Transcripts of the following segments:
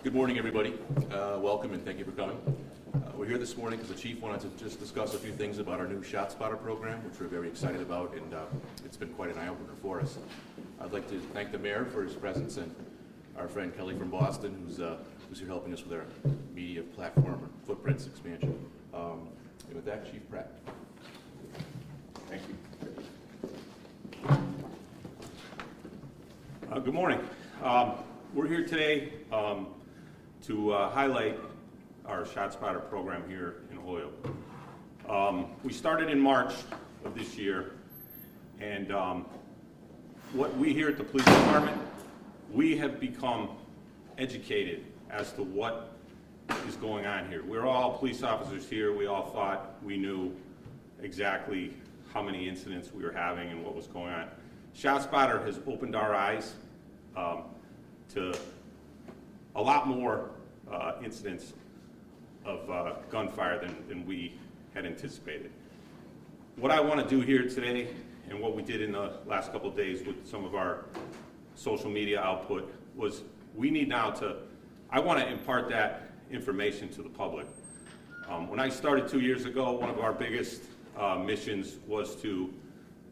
Good morning, everybody. Welcome and thank you for coming. We're here this morning because the chief wanted to just discuss a few things about our new ShotSpotter program, which we're very excited about, and it's been quite an eye-opener for us. I'd like to thank the mayor for his presence and our friend Kelly from Boston, who's here helping us with our media platform or footprints expansion. And with that, Chief Pratt. Thank you. Good morning. We're here today to highlight our ShotSpotter program here in Holyoke. We started in March of this year, and what we here at the police department, we have become educated as to what is going on here. We're all police officers here. We all thought we knew exactly how many incidents we were having and what was going on. ShotSpotter has opened our eyes to a lot more incidents of gunfire than we had anticipated. What I want to do here today, and what we did in the last couple of days with some of our social media output, was we need now to, I want to impart that information to the public. When I started 2 years ago, one of our biggest missions was to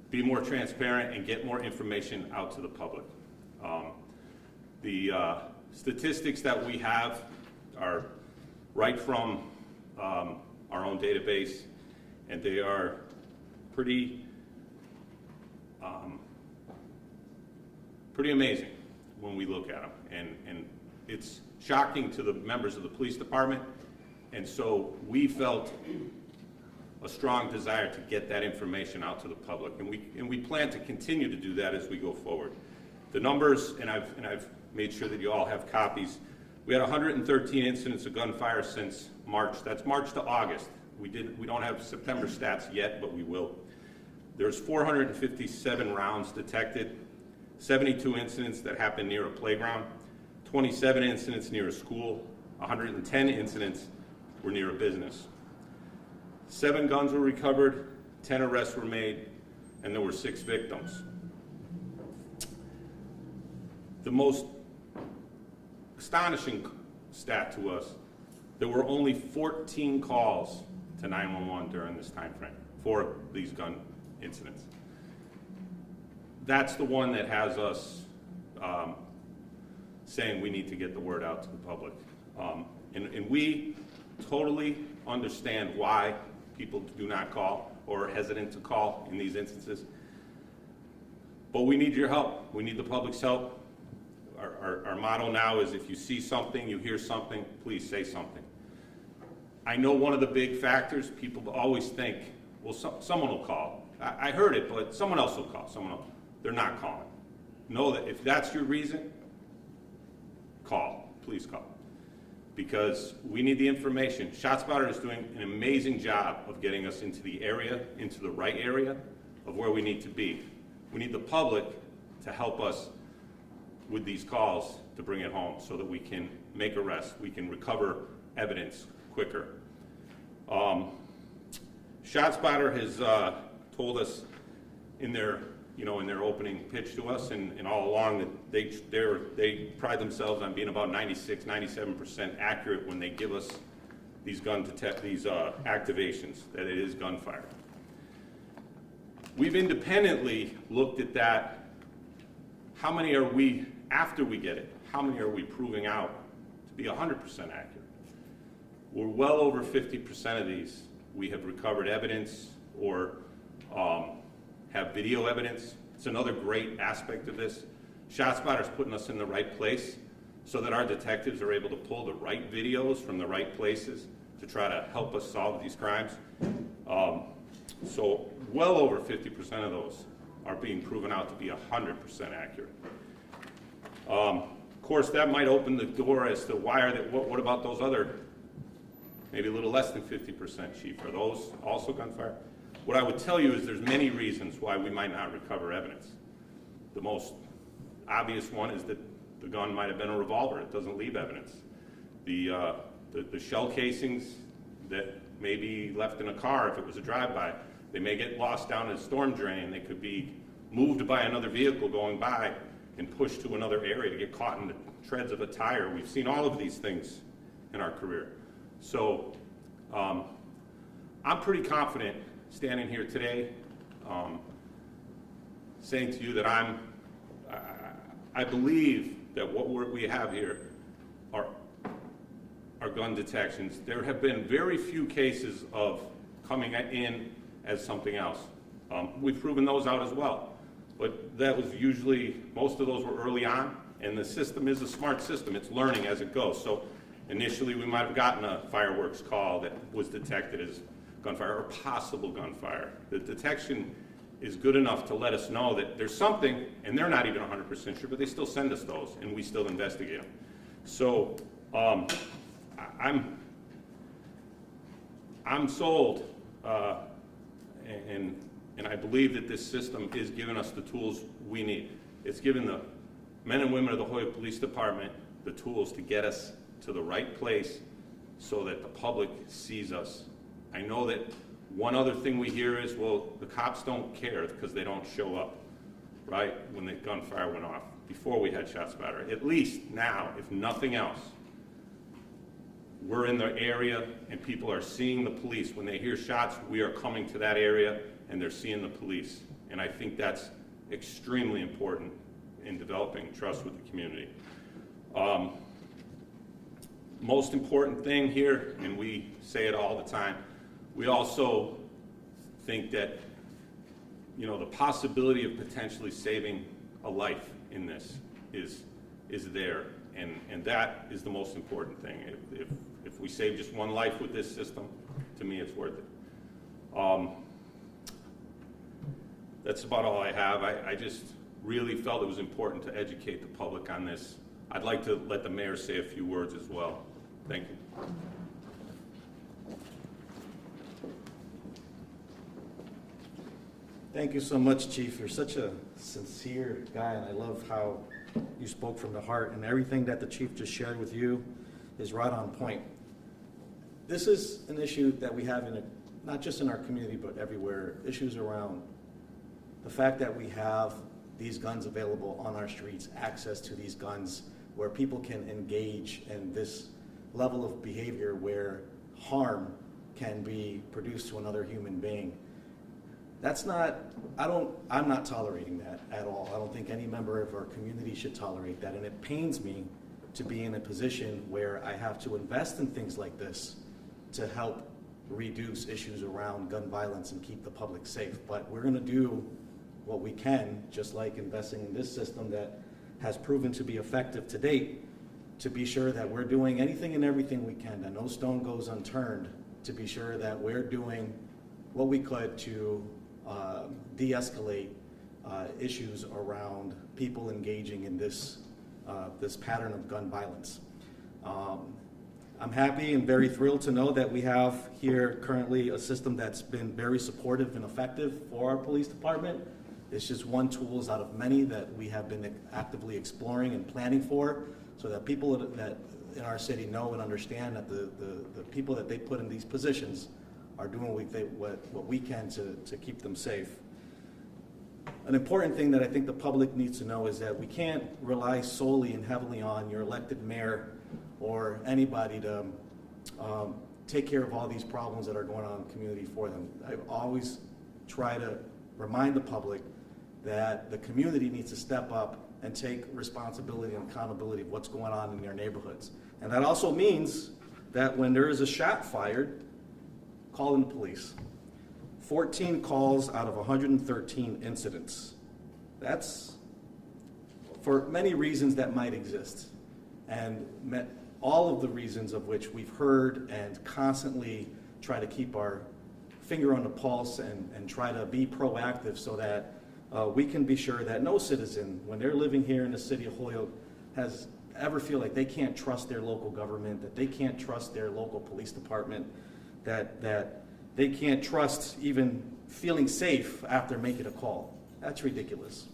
be more transparent and get more information out to the public. The statistics that we have are right from our own database, and they are pretty amazing when we look at them, and it's shocking to the members of the police department, and so we felt a strong desire to get that information out to the public, and we plan to continue to do that as we go forward. The numbers, and I've made sure that you all have copies. We had 113 incidents of gunfire since March. That's March to August. We don't have September stats yet, but we will. There's 457 rounds detected, 72 incidents that happened near a playground, 27 incidents near a school, 110 incidents were near a business. 7 guns were recovered, 10 arrests were made, and there were 6 victims. The most astonishing stat to us, there were only 14 calls to 911 during this time frame for these gun incidents. That's the one that has us saying we need to get the word out to the public. And we totally understand why people do not call or are hesitant to call in these instances. But we need your help. We need the public's help. Our motto now is if you see something, you hear something, please say something. I know one of the big factors, people always think, well, someone will call. I heard it, but someone else will call. They're not calling. Know that if that's your reason, call. Please call. Because we need the information. ShotSpotter is doing an amazing job of getting us into the area, into the right area of where we need to be. We need the public to help us with these calls to bring it home so that we can make arrests, we can recover evidence quicker. ShotSpotter has told us in their opening pitch to us and all along that they pride themselves on being about 96-97% accurate when they give us these activations, that it is gunfire. We've independently looked at that. How many are we, after we get it, how many are we proving out to be 100% accurate? We're well over 50% of these. We have recovered evidence or have video evidence. It's another great aspect of this. ShotSpotter's putting us in the right place so that our detectives are able to pull the right videos from the right places to try to help us solve these crimes. So well over 50% of those are being proven out to be 100% accurate. Of course, that might open the door as to why are they, what about those other, maybe a little less than 50%, Chief? Are those also gunfire? What I would tell you is there's many reasons why we might not recover evidence. The most obvious one is that the gun might have been a revolver. It doesn't leave evidence. The shell casings that may be left in a car if it was a drive-by, they may get lost down a storm drain. They could be moved by another vehicle going by and pushed to another area to get caught in the treads of a tire. We've seen all of these things in our career. So I'm pretty confident standing here today saying to you that I believe that what we have here are gun detections. There have been very few cases of coming in as something else. We've proven those out as well. But that was usually, most of those were early on, and the system is a smart system. It's learning as it goes. So initially we might have gotten a fireworks call that was detected as gunfire or possible gunfire. The detection is good enough to let us know that there's something, and they're not even 100% sure, but they still send us those, and we still investigate them. So I'm sold, and I believe that this system is giving us the tools we need. It's given the men and women of the Holyoke Police Department the tools to get us to the right place so that the public sees us. I know that one other thing we hear is, well, the cops don't care because they don't show up, right, when the gunfire went off, before we had ShotSpotter. At least now, if nothing else, we're in the area and people are seeing the police. When they hear shots, we are coming to that area and they're seeing the police. And I think that's extremely important in developing trust with the community. Most important thing here, and we say it all the time, we also think that, you know, the possibility of potentially saving a life in this is there, and that is the most important thing. If we save just one life with this system, to me it's worth it. That's about all I have. I just really felt it was important to educate the public on this. I'd like to let the mayor say a few words as well. Thank you. Thank you so much, Chief. You're such a sincere guy, and I love how you spoke from the heart, and everything that the Chief just shared with you is right on point. This is an issue that we have not just in our community, but everywhere, issues around the fact that we have these guns available on our streets, access to these guns, where people can engage in this level of behavior where harm can be produced to another human being. That's not, I'm not tolerating that at all. I don't think any member of our community should tolerate that, and it pains me to be in a position where I have to invest in things like this to help reduce issues around gun violence and keep the public safe. But we're gonna do what we can, just like investing in this system that has proven to be effective to date, to be sure that we're doing anything and everything we can, that no stone goes unturned, to be sure that we're doing what we could to de-escalate issues around people engaging in this pattern of gun violence. I'm happy and very thrilled to know that we have here currently a system that's been very supportive and effective for our police department. It's just one tool out of many that we have been actively exploring and planning for, so that people that in our city know and understand that the people that they put in these positions are doing what we can to keep them safe. An important thing that I think the public needs to know is that we can't rely solely and heavily on your elected mayor or anybody to take care of all these problems that are going on in the community for them. I always try to remind the public that the community needs to step up and take responsibility and accountability of what's going on in their neighborhoods. And that also means that when there is a shot fired, call in the police. 14 calls out of 113 incidents. That's for many reasons that might exist, and all of the reasons of which we've heard and constantly try to keep our finger on the pulse and try to be proactive so that we can be sure that no citizen, when they're living here in the city of Holyoke, has ever feel like they can't trust their local government, that they can't trust their local police department, that they can't trust even feeling safe after making a call. That's ridiculous.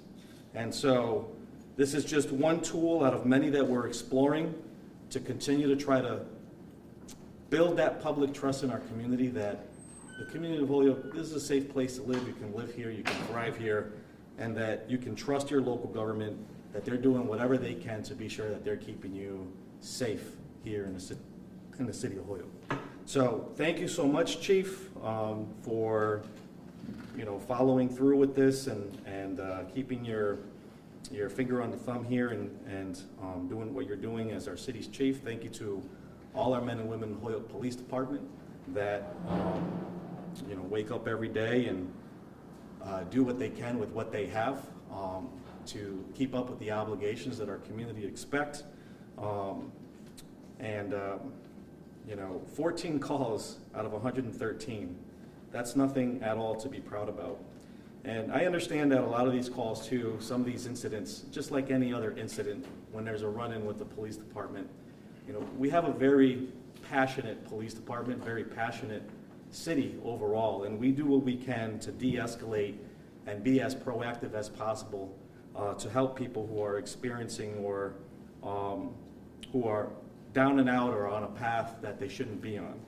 And so this is just one tool out of many that we're exploring to continue to try to build that public trust in our community, that the community of Holyoke, this is a safe place to live. You can live here, you can thrive here, and that you can trust your local government that they're doing whatever they can to be sure that they're keeping you safe here in the city of Holyoke. So thank you so much, Chief, for following through with this and keeping your finger on the thumb here and doing what you're doing as our city's chief. Thank you to all our men and women in the Holyoke Police Department that wake up every day and do what they can with what they have to keep up with the obligations that our community expects. 14 calls out of 113, that's nothing at all to be proud about. And I understand that a lot of these calls too, some of these incidents, just like any other incident, when there's a run-in with the police department, we have a very passionate police department, very passionate city overall, and we do what we can to de-escalate and be as proactive as possible to help people who are experiencing or who are down and out or on a path that they shouldn't be on.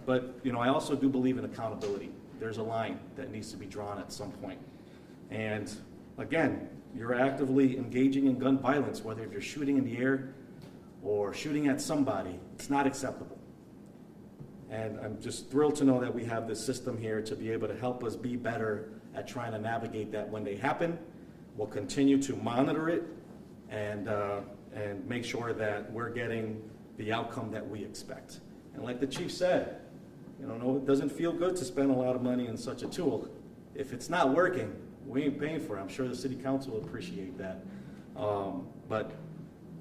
But I also do believe in accountability. There's a line that needs to be drawn at some point. And again, you're actively engaging in gun violence, whether if you're shooting in the air or shooting at somebody, it's not acceptable. And I'm just thrilled to know that we have this system here to be able to help us be better at trying to navigate that when they happen. We'll continue to monitor it and make sure that we're getting the outcome that we expect. And like the chief said, no, it doesn't feel good to spend a lot of money on such a tool. If it's not working, we ain't paying for it. I'm sure the city council will appreciate that. But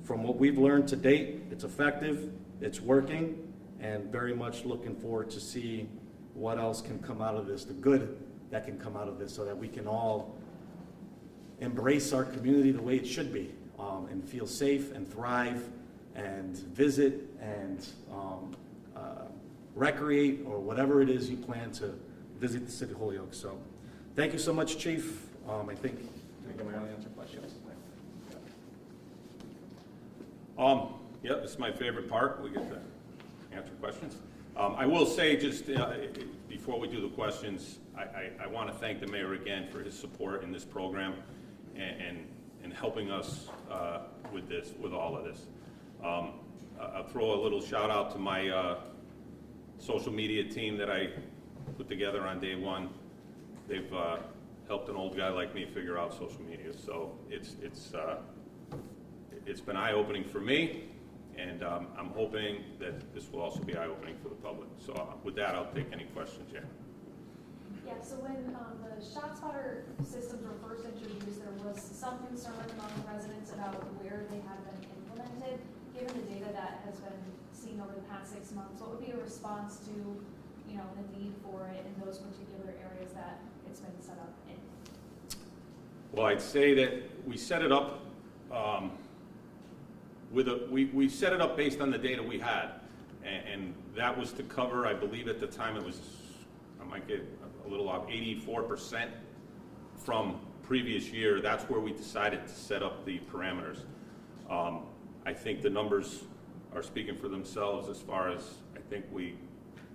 from what we've learned to date, it's effective, it's working, and very much looking forward to see what else can come out of this, the good that can come out of this, so that we can all embrace our community the way it should be, and feel safe and thrive and visit and recreate, or whatever it is you plan to visit the city of Holyoke. So thank you so much, Chief. I think I'm going to answer questions. Yeah, this is my favorite part. We get to answer questions. I will say, just before we do the questions, I want to thank the mayor again for his support in this program and helping us with all of this. I'll throw a little shout out to my social media team that I put together on day one. They've helped an old guy like me figure out social media, so it's been eye-opening for me, and I'm hoping that this will also be eye-opening for the public. So with that, I'll take any questions. Yeah, so when the ShotSpotter systems were first introduced, there was some concern among residents about where they had been implemented. Given the data that has been seen over the past 6 months, what would be a response to, the need for it in those particular areas that it's been set up in? Well, I'd say that we set it up we set it up based on the data we had, and that was to cover, I believe at the time it was, I might get a little off, 84% from previous year. That's where we decided to set up the parameters. I think the numbers are speaking for themselves as far as I think we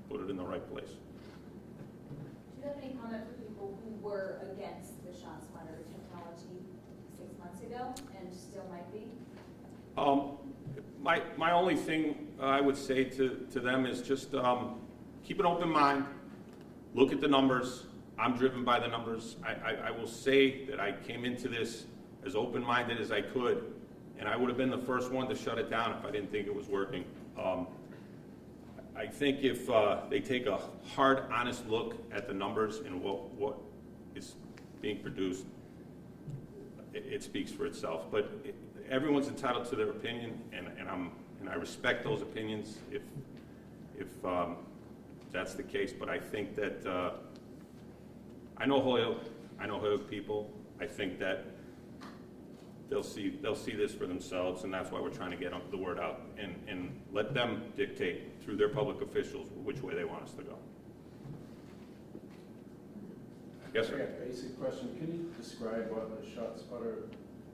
put it in the right place. Do you have any comment for people who were against the ShotSpotter technology 6 months ago and still might be? My only thing I would say to them is just keep an open mind, look at the numbers. I'm driven by the numbers. I will say that I came into this as open-minded as I could, and I would have been the first one to shut it down if I didn't think it was working. I think if they take a hard, honest look at the numbers and what is being produced, it speaks for itself. But everyone's entitled to their opinion, and I respect those opinions if that's the case. But I think that I know Holyoke people. I think that they'll see this for themselves, and that's why we're trying to get the word out and let them dictate through their public officials which way they want us to go. Yes, sir. Okay, basic question. Can you describe what the ShotSpotter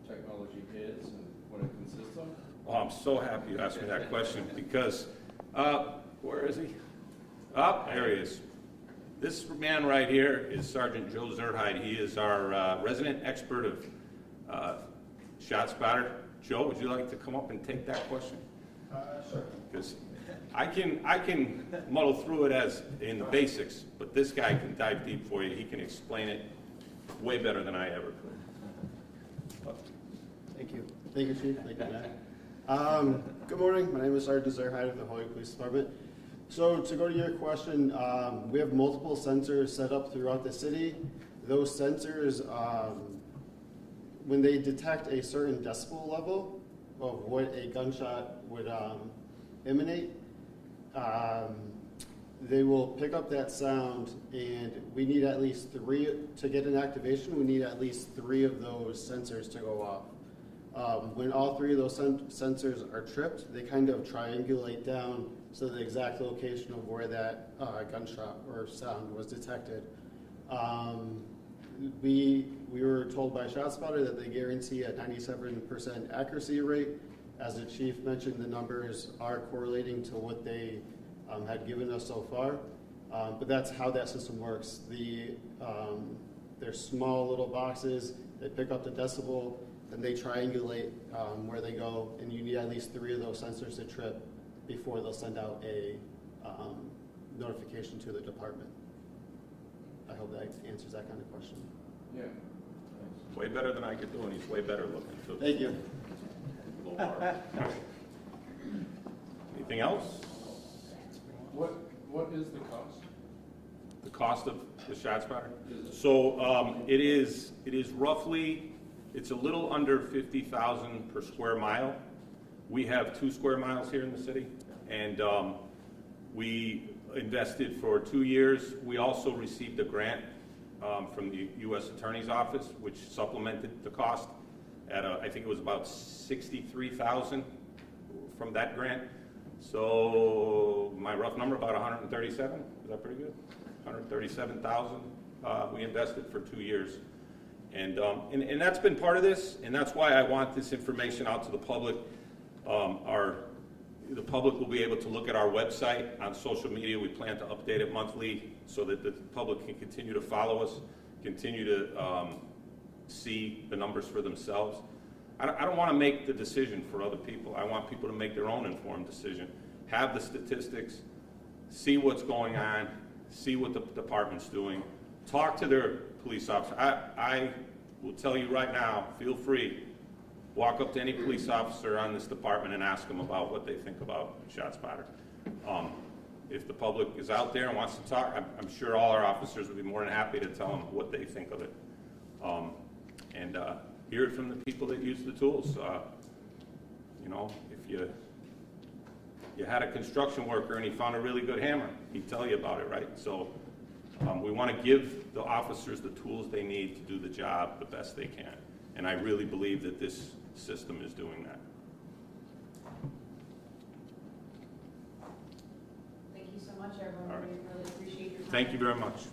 technology is and what it consists of? Oh, I'm so happy you asked me that question because, where is he? There he is. This man right here is Sergeant Joe Zerhide. He is our resident expert of ShotSpotter. Joe, would you like to come up and take that question? Sure. Because I can muddle through it as in the basics, but this guy can dive deep for you. He can explain it way better than I ever could. Thank you. Thank you, Chief. Thank you, Matt. Good morning. My name is Sergeant Zerhide of the Holyoke Police Department. So to go to your question, we have multiple sensors set up throughout the city. Those sensors, when they detect a certain decibel level of what a gunshot would emanate, they will pick up that sound, and we need at least 3 to get an activation. We need at least 3 of those sensors to go off. When all 3 of those sensors are tripped, they kind of triangulate down to the exact location of where that gunshot or sound was detected. We were told by ShotSpotter that they guarantee a 97% accuracy rate. As the chief mentioned, the numbers are correlating to what they had given us so far, but that's how that system works. They're small little boxes. They pick up the decibel, then they triangulate where they go, and you need at least 3 of those sensors to trip before they'll send out a notification to the department. I hope that answers that kind of question. Yeah. Way better than I could do, and he's way better looking too. Thank you. Anything else? What is the cost? The cost of the ShotSpotter? Is it- So it is roughly, it's a little under 50,000 per square mile. We have 2 square miles here in the city, and we invested for 2 years. We also received a grant from the U.S. Attorney's Office, which supplemented the cost at I think it was about 63,000 from that grant. So my rough number, about 137. Is that pretty good? 137,000 we invested for 2 years. And that's been part of this, and that's why I want this information out to the public. The public will be able to look at our website, on social media. We plan to update it monthly so that the public can continue to follow us, continue to see the numbers for themselves. I don't want to make the decision for other people. I want people to make their own informed decision, have the statistics, see what's going on, see what the department's doing, talk to their police officer. I will tell you right now, feel free, walk up to any police officer on this department and ask them about what they think about ShotSpotter. If the public is out there and wants to talk, I'm sure all our officers would be more than happy to tell them what they think of it. And hear it from the people that use the tools. You know, if you had a construction worker and he found a really good hammer, he'd tell you about it, right? So we want to give the officers the tools they need to do the job the best they can. And I really believe that this system is doing that. Thank you so much, everyone. All right. We really appreciate your time. Thank you very much.